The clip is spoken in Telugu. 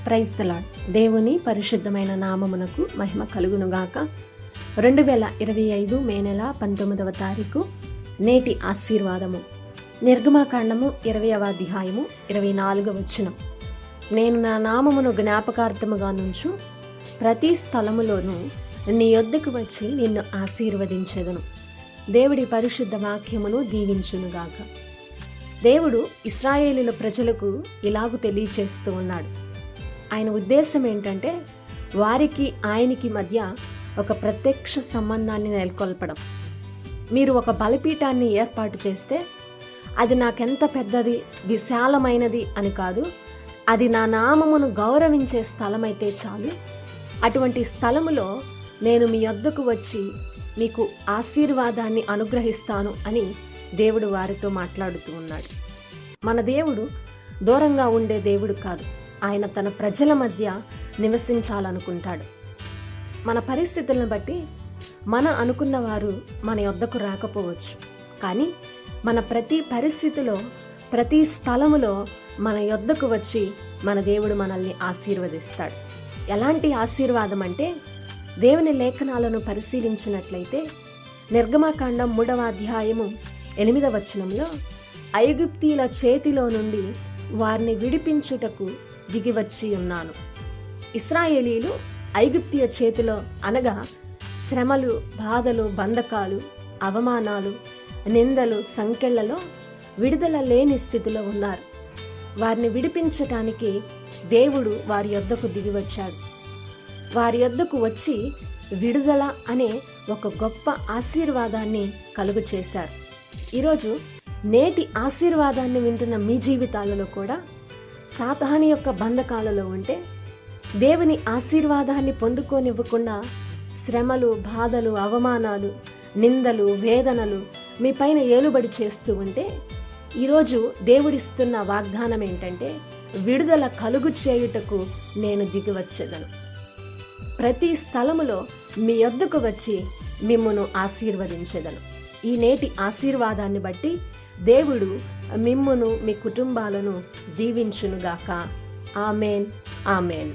Praise the lord. దేవుని పరిశుద్ధమైన నామమునకు మహిమ కలుగునుగాక. 2025 మే నెల 19వ తారీఖు నేటి ఆశీర్వాదము. నిర్గమాకాండము 20వ అధ్యాయము 24వ వచనం. నేను నా నామమును జ్ఞాపకార్థముగా నుంచు ప్రతి స్థలములోనూ నీ యొద్దకు వచ్చి నిన్ను ఆశీర్వదించెదను. దేవుడి పరిశుద్ధ వాక్యమును దీవించునుగాక. దేవుడు ఇశ్రాయేలీల ప్రజలకు ఇలాగు తెలియచేస్తూ ఉన్నాడు. ఆయన ఉద్దేశం ఏంటంటే వారికి ఆయనకి మధ్య ఒక ప్రత్యక్ష సంబంధాన్ని నెలకొల్పడం. మీరు ఒక బలిపీఠాన్ని ఏర్పాటు చేస్తే అది నాకెంత పెద్దది, విశాలమైనది అని కాదు, అది నా నామమును గౌరవించే స్థలమైతే చాలు. అటువంటి స్థలములో నేను మీ యొద్దకు వచ్చి మీకు ఆశీర్వాదాన్ని అనుగ్రహిస్తాను అని దేవుడు వారితో మాట్లాడుతూ ఉన్నాడు. మన దేవుడు దూరంగా ఉండే దేవుడు కాదు. ఆయన తన ప్రజల మధ్య నివసించాలనుకుంటాడు. మన పరిస్థితులను బట్టి మన అనుకున్న వారు మన యొద్దకు రాకపోవచ్చు, కానీ మన ప్రతి పరిస్థితిలో, ప్రతి స్థలములో మన యొద్దకు వచ్చి మన దేవుడు మనల్ని ఆశీర్వదిస్తాడు. ఎలాంటి ఆశీర్వాదం అంటే, దేవుని లేఖనాలను పరిశీలించినట్లయితే నిర్గమాకాండం 3వ అధ్యాయము 8వ వచనంలో ఐగుప్తీయుల చేతిలో నుండి వారిని విడిపించుటకు దిగివచ్చి ఉన్నాను. ఇశ్రాయేలీలు ఐగుప్తీయ చేతిలో అనగా శ్రమలు, బాధలు, బంధకాలు, అవమానాలు, నిందలు, సంకెళ్లలో విడుదల లేని స్థితిలో ఉన్నారు. వారిని విడిపించటానికి దేవుడు వారి యొద్దకు దిగివచ్చాడు. వారి యొద్దకు వచ్చి విడుదల అనే ఒక గొప్ప ఆశీర్వాదాన్ని కలుగు చేశారు. ఈరోజు నేటి ఆశీర్వాదాన్ని వింటున్న మీ జీవితాలలో కూడా సాతాను యొక్క బంధకాలలో ఉంటే, దేవుని ఆశీర్వాదాన్ని పొందుకోనివ్వకుండా శ్రమలు, బాధలు, అవమానాలు, నిందలు, వేదనలు మీ పైన ఏలుబడి చేస్తూ ఉంటే, ఈరోజు దేవుడిస్తున్న వాగ్దానం ఏంటంటే, విడుదల కలుగు చేయుటకు నేను దిగివచ్చేదను. ప్రతి స్థలములో మీ యొద్దకు వచ్చి మిమ్మును ఆశీర్వదించెదను. ఈ నేటి ఆశీర్వాదాన్ని బట్టి దేవుడు మిమ్మును, మీ కుటుంబాలను దీవించునుగాక. ఆమేన్, ఆమేన్.